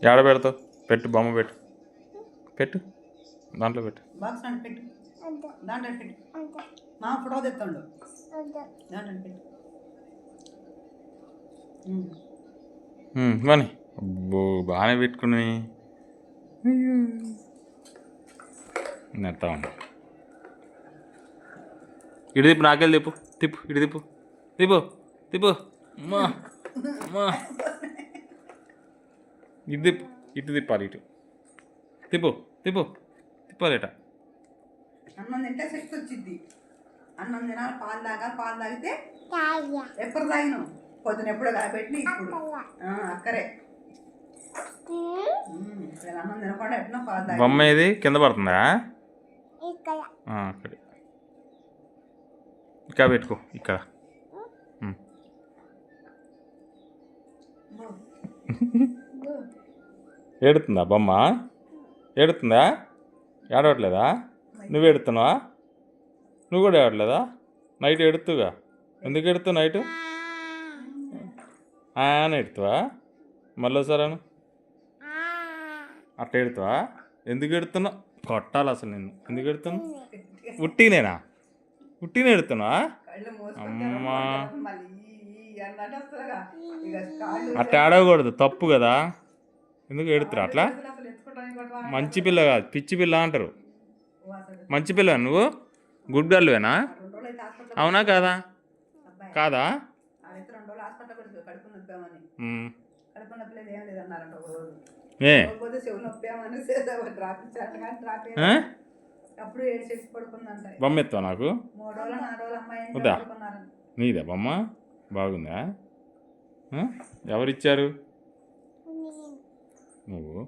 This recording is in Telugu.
ఏడ పెడతావు? పెట్టు, బొమ్మ పెట్టు, పెట్టు, దాంట్లో పెట్టు. బాక్స్ అంటే పెట్టు, దాంట్లో పెట్టు. మా ఫోటో తెస్తాడు, దాంట్లో పెట్టు. కానీ అబ్బో బాగానే పెట్టుకుని నెత్తా ఉన్నా. ఇటు తిప్పు, నాకెళ్ళి తిప్పు, తిప్పు, ఇటు తిప్పు, తిప్పు, తిప్పు. అమ్మా అమ్మా, ఇటు తిప్పు, ఇటు తిప్పాలి, ఇటు తిప్పు, తిప్పు, తిప్పాలి ఇట. అన్నం తింటే శక్తి వచ్చింది. అన్నం తినాలి, పాలు తాగాలి. పాలు తాగితే ఎప్పుడు తాగినావు? పొద్దున ఎప్పుడో పెట్టి ఇప్పుడు అక్కరే అన్నం తినకుండా ఎప్పుడో పాలు తాగి. బొమ్మ ఏది కింద పడుతుందా? అక్కడ ఇంకా పెట్టుకో, ఇక్కడ. ఏడుతుందా బొమ్మ? ఏడుతుందా? ఏడవట్లేదా? నువ్వు ఏడుతున్నావా? నువ్వు కూడా ఏడవట్లేదా? నైట్ ఎడుతుగా. ఎందుకు ఎడుతావు నైట్? అని ఎడుతావా? మళ్ళీ ఒకసారి అట్లా ఎడుతావా? ఎందుకు ఎడుతున్నావు? కొట్టాలి అసలు నిన్ను. ఎందుకు ఎడుతున్నావు? ఉట్టినేనా? ఉట్టినే ఎడుతున్నావా? అమ్మా, అట్లా ఆడకూడదు, తప్పు కదా. ఎందుకు ఎడుతురా అట్లా? మంచి పిల్ల కాదు, పిచ్చి పిల్ల అంటారు. మంచి పిల్ల నువ్వు, గుడ్ గర్ల్వేనా? అవునా కాదా? కాదా? ఏ బొమ్మ ఎత్తావు నాకు? వద్దా? నీదా బొమ్మ? బాగుందా? ఎవరిచ్చారు? నువ్వు.